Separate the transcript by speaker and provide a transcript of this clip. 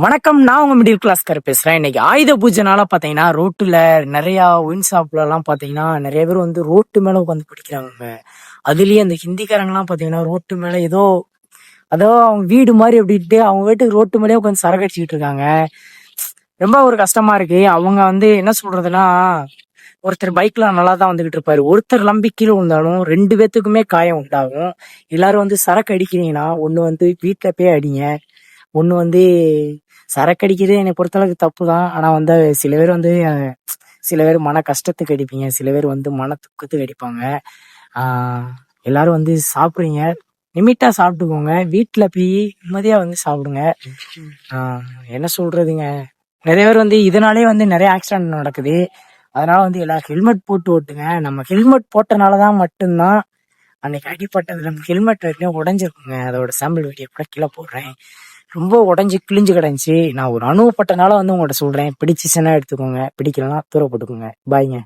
Speaker 1: வணக்கம். நான் உங்க மிடில் கிளாஸ்கார பேசுறேன். இன்னைக்கு ஆயுத பூஜைனால பாத்தீங்கன்னா ரோட்டுல நிறைய ஒயின் ஷாப்ல எல்லாம் பாத்தீங்கன்னா நிறைய பேர் வந்து ரோட்டு மேல உட்காந்து குடிக்கிறாங்க. அதுலயே அந்த ஹிந்திக்காரங்க எல்லாம் பாத்தீங்கன்னா ரோட்டு மேல ஏதோ அவங்க வீடு மாதிரி அப்படின்ட்டு அவங்க வீட்டுக்கு ரோட்டு மேலேயே உட்காந்து சரக்கு அடிச்சுக்கிட்டு இருக்காங்க. ரொம்ப ஒரு கஷ்டமா இருக்கு. அவங்க வந்து என்ன சொல்றதுன்னா, ஒருத்தர் பைக்ல நல்லா தான் வந்துகிட்டு இருப்பாரு. ஒருத்தர் லம்பி கீழே விழுந்தாலும் 2 பேத்துக்குமே காயம் உண்டாகும். எல்லாரும் வந்து சரக்கு அடிக்கிறீங்கன்னா ஒண்ணு வந்து வீட்டுல போய் அடிங்க. ஒண்ணு வந்து சரக்கு அடிக்கிறது என்னை பொறுத்தளவுக்கு தப்பு தான். ஆனா வந்து சில பேர் வந்து சில பேர் மன கஷ்டத்துக்கு அடிப்பீங்க. சில பேர் வந்து மன துக்கத்துக்கு அடிப்பாங்க. ஆஹ் எல்லாரும் வந்து சாப்பிடுறீங்க, லிமிட்டா சாப்பிட்டுக்கோங்க. வீட்டுல போய் நிம்மதியா வந்து சாப்பிடுங்க. ஆஹ் என்ன சொல்றதுங்க, நிறைய பேர் வந்து இதனாலே வந்து நிறைய ஆக்சிடென்ட் நடக்குது. அதனால வந்து எல்லாரும் ஹெல்மெட் போட்டு ஓட்டுங்க. நம்ம ஹெல்மெட் போட்டனாலதான் மட்டும்தான் அன்னைக்கு அடிப்பட்டது நம்ம ஹெல்மெட் வரைக்கும் உடஞ்சிருக்குங்க. அதோட சாம்பிள் வீடியோ கூட கீழே போடுறேன். ரொம்ப உடஞ்சி கிழிஞ்சு கிடந்துச்சு. நான் ஒரு அனுபவப்பட்டனால வந்து உங்கள்கிட்ட சொல்றேன். பிடிச்சிச்சுன்னா எடுத்துக்கோங்க, பிடிக்கலன்னா தூர போட்டுக்கோங்க. பாய்ங்க.